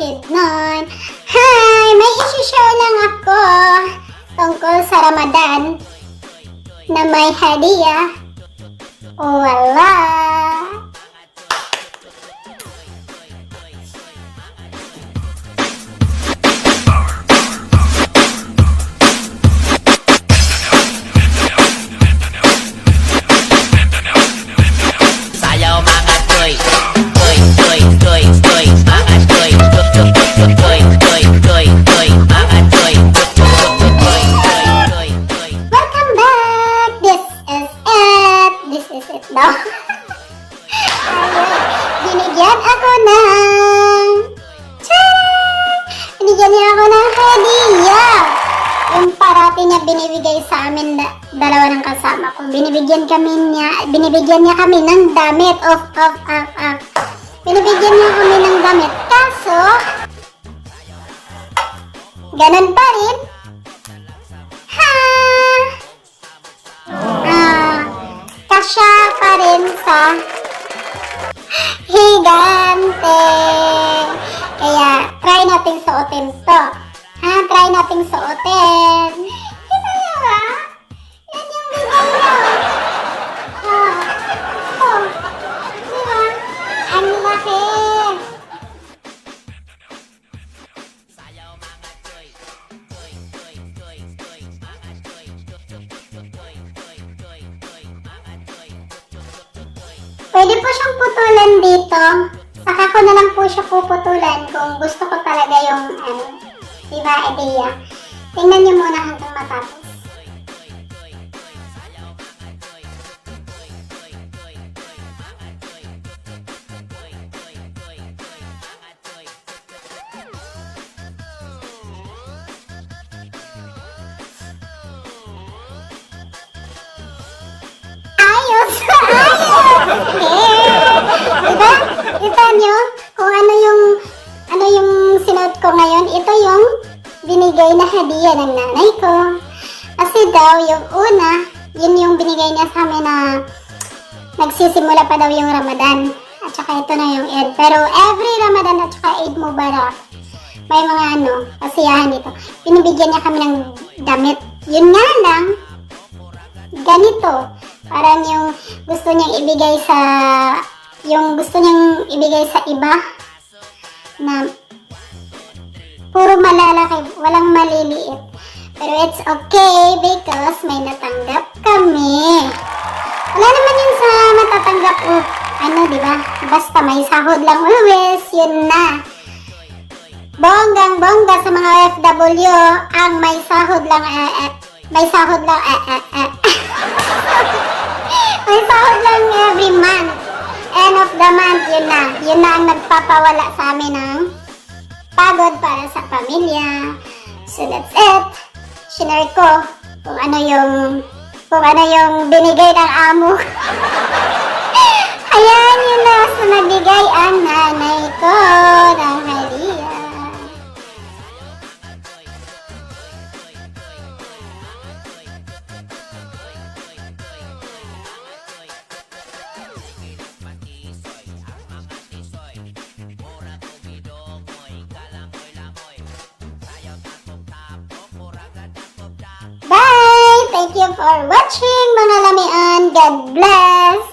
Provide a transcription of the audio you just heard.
bukid nun. Hi! May isi-share lang ako tungkol sa Ramadan na may hadiah. Wala! Welcome back! This is it daw. Binigyan ako ng... Tcharam! Binigyan niya ako ng hadiah. Yung parati niya binibigay sa amin dalawa ng kasama ko. Binibigyan niya kami ng damit. Binibigyan niya kami ng damit. Kaso, ganun pa rin. Kasya pa rin sa higante. Kaya, try nating suotin to. Try nating suotin. Ito yun, Yan yung bigay nyo. Diba? Ang laki. Pwede po siyang putulan dito. Saka ko na lang po siya puputulan kung gusto ko talaga yung diba, idea. Tingnan niyo muna hanggang matapos. Ayos! Diba? Kita nyo kung ano yung sinuot ko ngayon. Ito yung binigay na hadiah ng nanay ko. Kasi daw yung una, yun yung binigay niya sa amin na nagsisimula pa daw yung Ramadan. At saka ito na yung Eid. Pero every Ramadan at saka Eid Mubarak, may mga kasiyahan dito. Binibigyan niya kami ng damit. Yun nga lang, ganito. Parang yung gusto niyang ibigay sa iba na puro malalaki, walang maliliit. Pero it's okay because may natanggap kami. Wala naman yun sa matatanggap diba? Basta may sahod lang always, yun na. Bonggang-bongga sa mga OFW, ang may sahod lang may sahod lang every month. End of the month, yun na. Yun na ang nagpapawala sa amin ng pagod para sa pamilya. So that's it. Shinare ko kung ano yung binigay ng amo. Ayan, yun na. So nagbigay ang nanay ko ng hadiah. Bye! Thank you for watching, mga lamian. God bless!